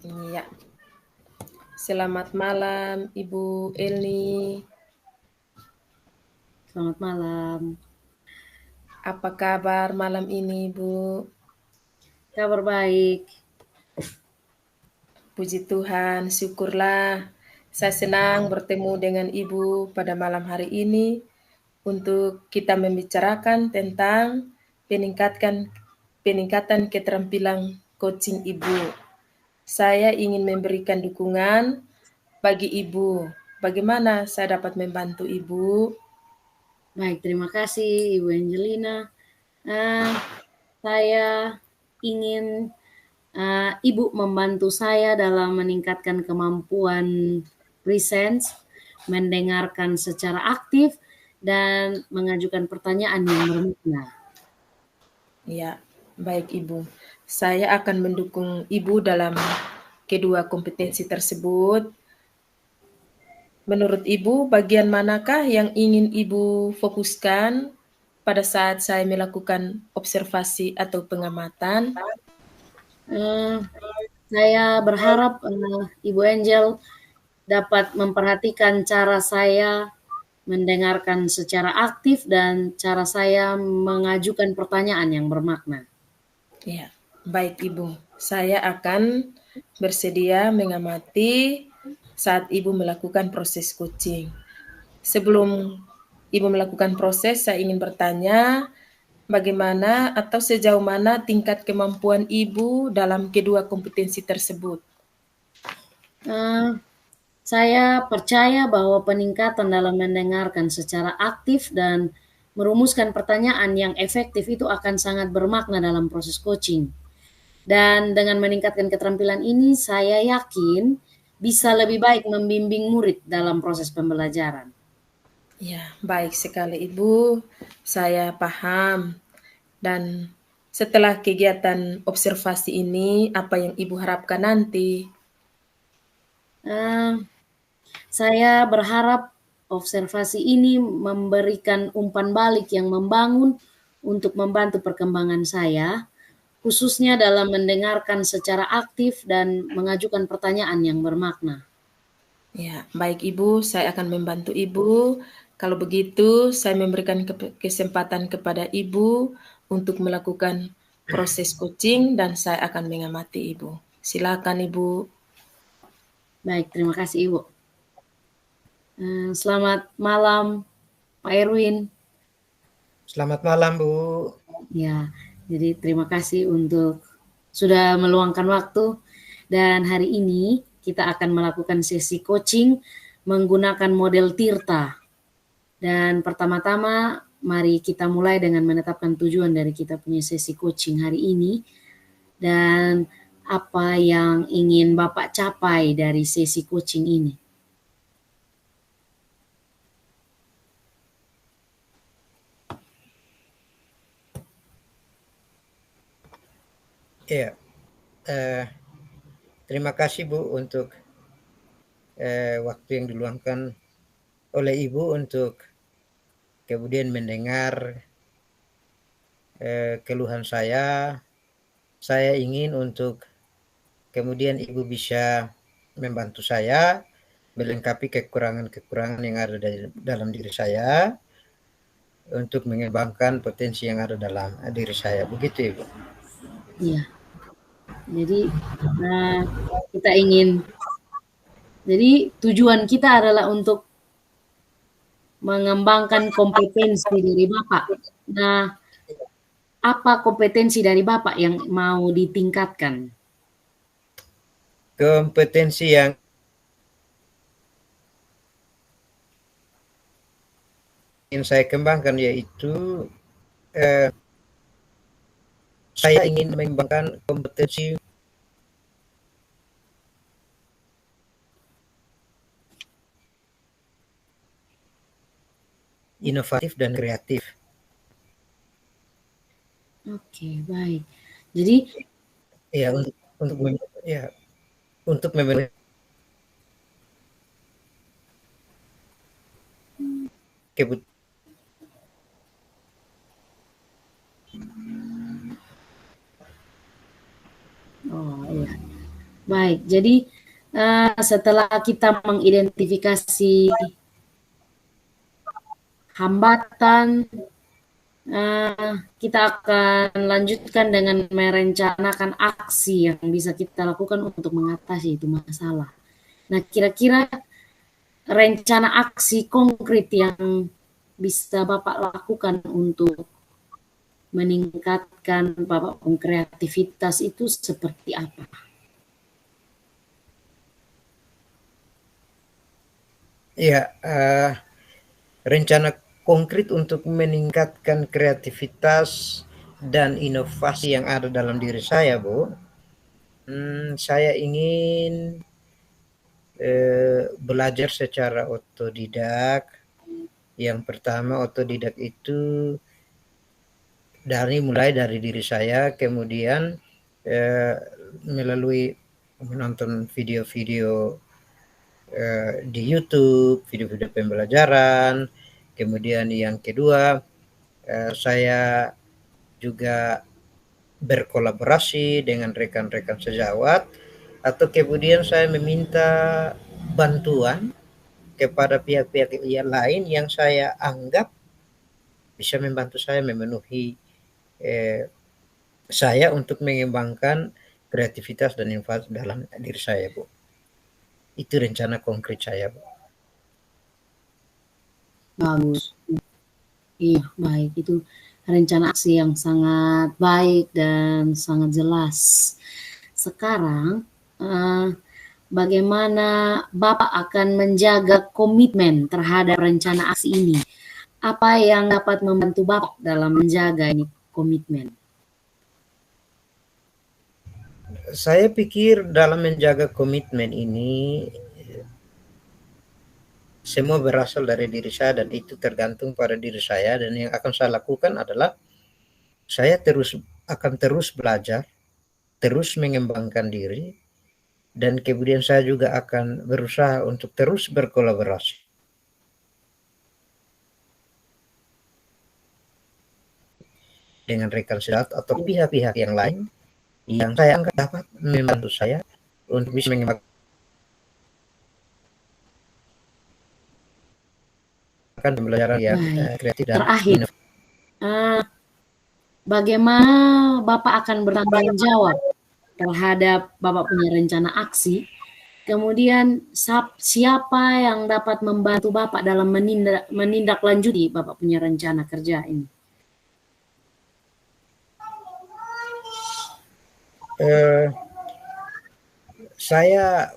Iya, selamat malam Ibu Elni. Selamat malam. Apa kabar malam ini, Bu? Kabar baik. Puji Tuhan, syukurlah. Saya senang bertemu dengan Ibu pada malam hari ini untuk kita membicarakan tentang peningkatkan peningkatan keterampilan coaching Ibu. Saya ingin memberikan dukungan bagi Ibu. Bagaimana saya dapat membantu Ibu? Baik, terima kasih Ibu Angelina. Eh, saya ingin Ibu membantu saya dalam meningkatkan kemampuan presence, mendengarkan secara aktif, dan mengajukan pertanyaan yang bermakna. Ya, baik Ibu. Saya akan mendukung Ibu dalam kedua kompetensi tersebut. Menurut Ibu, bagian manakah yang ingin Ibu fokuskan pada saat saya melakukan observasi atau pengamatan? Eh, saya berharap Ibu Angel dapat memperhatikan cara saya mendengarkan secara aktif dan cara saya mengajukan pertanyaan yang bermakna. Ya, baik Ibu. Saya akan bersedia mengamati saat Ibu melakukan proses coaching. Sebelum Ibu melakukan proses, saya ingin bertanya, bagaimana atau sejauh mana tingkat kemampuan Ibu dalam kedua kompetensi tersebut? Eh, saya percaya bahwa peningkatan dalam mendengarkan secara aktif dan merumuskan pertanyaan yang efektif itu akan sangat bermakna dalam proses coaching. Dan dengan meningkatkan keterampilan ini, saya yakin bisa lebih baik membimbing murid dalam proses pembelajaran. Ya, baik sekali Ibu. Saya paham. Dan setelah kegiatan observasi ini, apa yang Ibu harapkan nanti? Eh, Saya berharap observasi ini memberikan umpan balik yang membangun untuk membantu perkembangan saya, khususnya dalam mendengarkan secara aktif dan mengajukan pertanyaan yang bermakna. Ya, baik Ibu, saya akan membantu Ibu. Kalau begitu, saya memberikan kesempatan kepada Ibu untuk melakukan proses coaching dan saya akan mengamati Ibu. Silakan Ibu. Baik, terima kasih Ibu. Selamat malam Pak Erwin. Selamat malam, Bu. Ya, jadi terima kasih untuk sudah meluangkan waktu dan hari ini kita akan melakukan sesi coaching menggunakan model Tirta. Dan pertama-tama mari kita mulai dengan menetapkan tujuan dari kita punya sesi coaching hari ini dan apa yang ingin Bapak capai dari sesi coaching ini. Iya, eh, terima kasih Bu untuk waktu yang diluangkan oleh Ibu untuk kemudian mendengar keluhan saya. Saya ingin untuk kemudian Ibu bisa membantu saya melengkapi kekurangan-kekurangan yang ada dalam diri saya untuk mengembangkan potensi yang ada dalam diri saya. Begitu, Ibu. Iya. Jadi nah, kita ingin jadi tujuan kita adalah untuk mengembangkan kompetensi dari Bapak. Nah, apa kompetensi dari Bapak yang mau ditingkatkan? Kompetensi yang ingin saya kembangkan yaitu saya ingin mengembangkan kompetensi inovatif dan kreatif. Oke, baik. Jadi Ya, untuk ya untuk memenuhi kebutuhan. oh iya. Baik, jadi setelah kita mengidentifikasi hambatan, kita akan lanjutkan dengan merencanakan aksi yang bisa kita lakukan untuk mengatasi itu masalah. Nah, kira-kira rencana aksi konkret yang bisa Bapak lakukan untuk meningkatkan Bapak kreativitas itu seperti apa? Ya, rencana konkret untuk meningkatkan kreativitas dan inovasi yang ada dalam diri saya, Bu. Saya ingin belajar secara otodidak. Yang pertama, otodidak itu mulai dari diri saya, kemudian melalui menonton video-video di YouTube, video-video pembelajaran. Kemudian yang kedua, saya juga berkolaborasi dengan rekan-rekan sejawat, atau kemudian saya meminta bantuan kepada pihak-pihak yang lain yang saya anggap bisa membantu saya memenuhi saya untuk mengembangkan kreativitas dan inovasi dalam diri saya, Bu. Itu rencana konkret saya, Bu. Bagus. Iya, baik. Itu rencana aksi yang sangat baik dan sangat jelas. Sekarang, bagaimana Bapak akan menjaga komitmen terhadap rencana aksi ini? Apa yang dapat membantu Bapak dalam menjaga ini komitmen? Saya pikir dalam menjaga komitmen ini semua berasal dari diri saya dan itu tergantung pada diri saya, dan yang akan saya lakukan adalah saya akan terus belajar, terus mengembangkan diri, dan kemudian saya juga akan berusaha untuk terus berkolaborasi dengan rekan sejawat atau pihak-pihak yang lain yang saya anggap dapat membantu saya untuk bisa mengembangkan pembelajaran yang kreatif dan terakhir, bagaimana Bapak akan bertanggung jawab terhadap Bapak punya rencana aksi? Kemudian siapa yang dapat membantu Bapak dalam menindaklanjuti Bapak punya rencana kerja ini?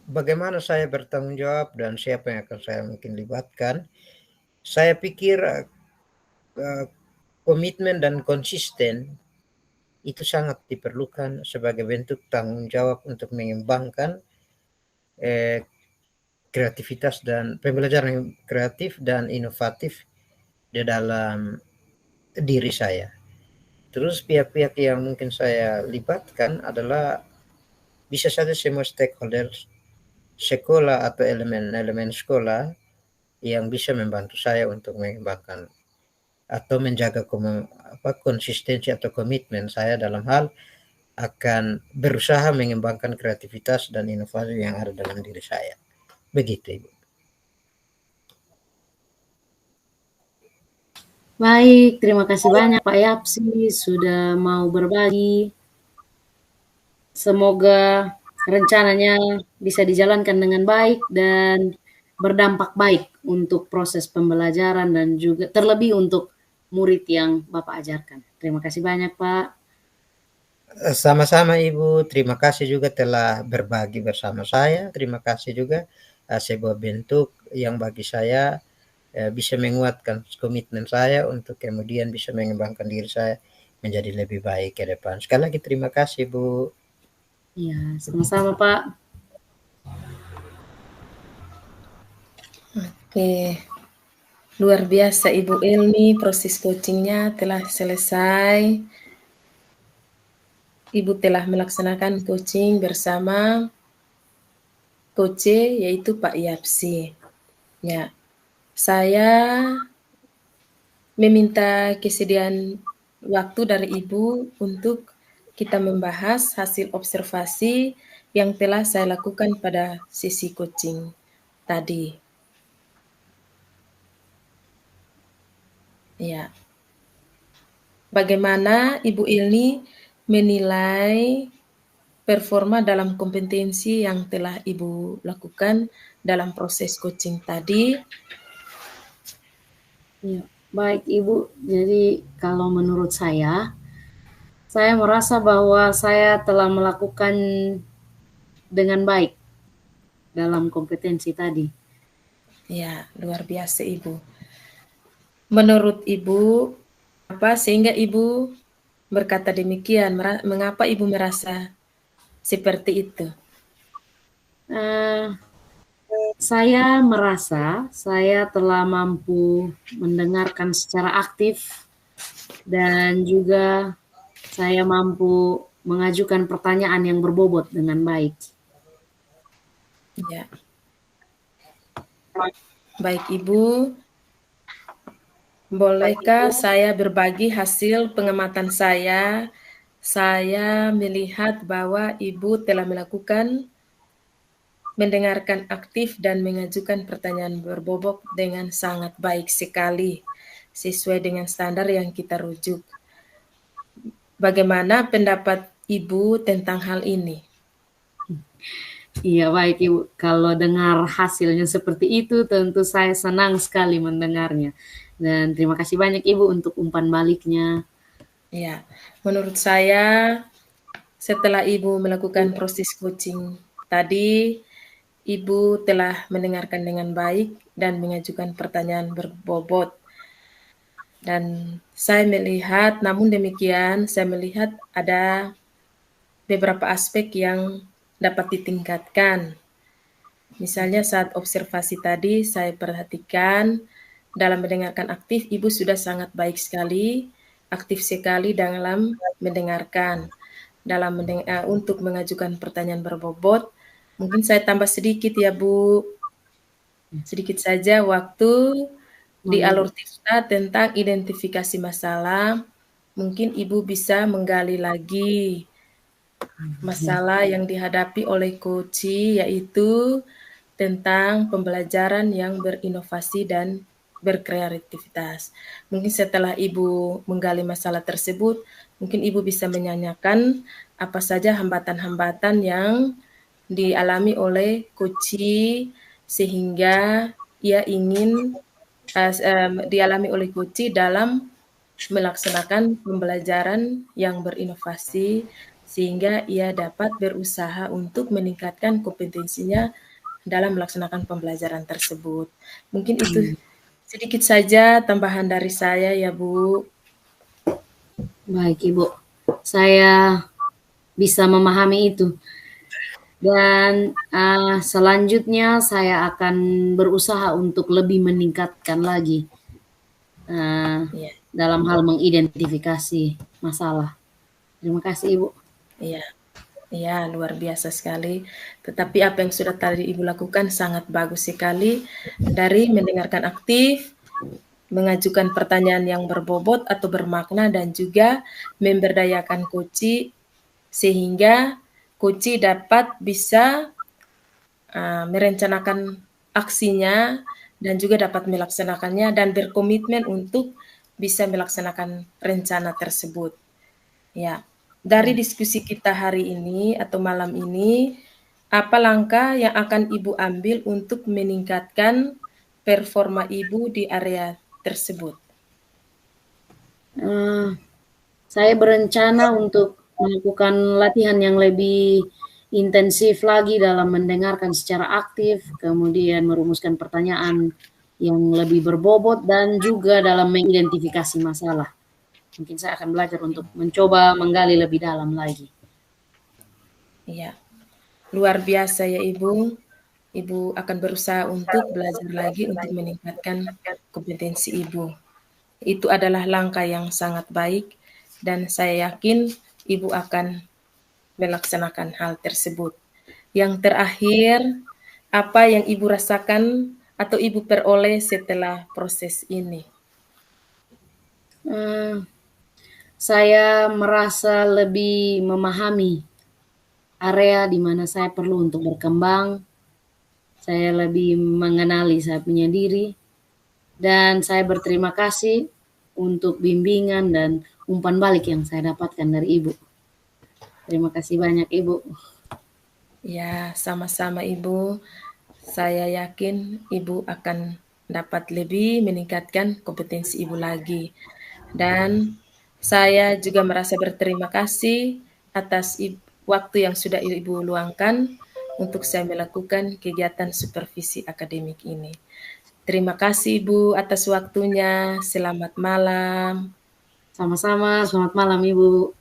Bagaimana saya bertanggung jawab dan siapa yang akan saya mungkin libatkan. Saya pikir komitmen dan konsisten itu sangat diperlukan sebagai bentuk tanggung jawab untuk mengembangkan kreativitas dan pembelajaran yang kreatif dan inovatif di dalam diri saya. Terus pihak-pihak yang mungkin saya libatkan adalah bisa saja semua stakeholder sekolah atau elemen-elemen sekolah yang bisa membantu saya untuk mengembangkan atau menjaga konsistensi atau komitmen saya dalam hal akan berusaha mengembangkan kreativitas dan inovasi yang ada dalam diri saya. Begitu, Ibu. Baik, terima kasih banyak Pak Yapsi sudah mau berbagi. Semoga rencananya bisa dijalankan dengan baik dan berdampak baik untuk proses pembelajaran dan juga terlebih untuk murid yang Bapak ajarkan. Terima kasih banyak, Pak. Sama-sama, Ibu. Terima kasih juga telah berbagi bersama saya. Terima kasih juga sebuah bentuk yang bagi saya bisa menguatkan komitmen saya untuk kemudian bisa mengembangkan diri saya menjadi lebih baik ke depan. Sekali lagi terima kasih, Bu. Iya, sama-sama, Pak. Oke, luar biasa Ibu Elmi, proses coachingnya telah selesai. Ibu telah melaksanakan coaching bersama coach yaitu Pak Yapsi. Ya, saya meminta kesediaan waktu dari Ibu untuk kita membahas hasil observasi yang telah saya lakukan pada sesi coaching tadi. Ya. Bagaimana Ibu Ilni menilai performa dalam kompetensi yang telah Ibu lakukan dalam proses coaching tadi? Ya, baik Ibu. Jadi kalau menurut saya merasa bahwa saya telah melakukan dengan baik dalam kompetensi tadi. Ya, luar biasa Ibu. Menurut Ibu, apa sehingga Ibu berkata demikian? Mengapa Ibu merasa seperti itu? Saya merasa saya telah mampu mendengarkan secara aktif dan juga saya mampu mengajukan pertanyaan yang berbobot dengan baik. Ya. Baik Ibu, bolehkah saya berbagi hasil pengamatan saya? Saya melihat bahwa Ibu telah melakukan mendengarkan aktif dan mengajukan pertanyaan berbobot dengan sangat baik sekali, sesuai dengan standar yang kita rujuk. Bagaimana pendapat Ibu tentang hal ini? Iya baik Ibu, kalau dengar hasilnya seperti itu tentu saya senang sekali mendengarnya. Dan terima kasih banyak Ibu untuk umpan baliknya. Ya, menurut saya setelah Ibu melakukan proses coaching tadi, Ibu telah mendengarkan dengan baik dan mengajukan pertanyaan berbobot. Dan saya melihat, namun demikian, saya melihat ada beberapa aspek yang dapat ditingkatkan. Misalnya saat observasi tadi, saya perhatikan dalam mendengarkan aktif, Ibu sudah sangat baik sekali, aktif sekali dalam mendengarkan. Untuk mengajukan pertanyaan berbobot, mungkin saya tambah sedikit ya Bu, sedikit saja waktu di alur tirta tentang identifikasi masalah. Mungkin Ibu bisa menggali lagi masalah yang dihadapi oleh coach, yaitu tentang pembelajaran yang berinovasi dan berkreativitas. Mungkin setelah Ibu menggali masalah tersebut, mungkin Ibu bisa menyanyikan apa saja hambatan-hambatan yang dialami oleh coach sehingga ia ingin dialami oleh coach dalam melaksanakan pembelajaran yang berinovasi sehingga ia dapat berusaha untuk meningkatkan kompetensinya dalam melaksanakan pembelajaran tersebut. Mungkin itu sedikit saja tambahan dari saya ya Bu. Baik Ibu, saya bisa memahami itu. Dan selanjutnya saya akan berusaha untuk lebih meningkatkan lagi Iya, dalam hal mengidentifikasi masalah. Terima kasih Ibu. iya. Iya, luar biasa sekali. Tetapi apa yang sudah tadi Ibu lakukan sangat bagus sekali, dari mendengarkan aktif, mengajukan pertanyaan yang berbobot atau bermakna, dan juga memberdayakan coach sehingga coach dapat bisa merencanakan aksinya dan juga dapat melaksanakannya dan berkomitmen untuk bisa melaksanakan rencana tersebut. Ya, dari diskusi kita hari ini atau malam ini, apa langkah yang akan Ibu ambil untuk meningkatkan performa Ibu di area tersebut? Saya berencana untuk melakukan latihan yang lebih intensif lagi dalam mendengarkan secara aktif, kemudian merumuskan pertanyaan yang lebih berbobot dan juga dalam mengidentifikasi masalah. Mungkin saya akan belajar untuk mencoba menggali lebih dalam lagi. Ya, luar biasa ya Ibu. Ibu akan berusaha untuk belajar lagi untuk meningkatkan kompetensi Ibu. Itu adalah langkah yang sangat baik dan saya yakin Ibu akan melaksanakan hal tersebut. Yang terakhir, apa yang Ibu rasakan atau Ibu peroleh setelah proses ini? saya merasa lebih memahami area di mana saya perlu untuk berkembang. Saya lebih mengenali saya punya diri. Dan saya berterima kasih untuk bimbingan dan umpan balik yang saya dapatkan dari Ibu. Terima kasih banyak Ibu. Ya, sama-sama Ibu. Saya yakin Ibu akan dapat lebih meningkatkan kompetensi Ibu lagi. Dan saya juga merasa berterima kasih atas waktu yang sudah Ibu luangkan untuk saya melakukan kegiatan supervisi akademik ini. Terima kasih Ibu atas waktunya. Selamat malam. Sama-sama, selamat malam Ibu.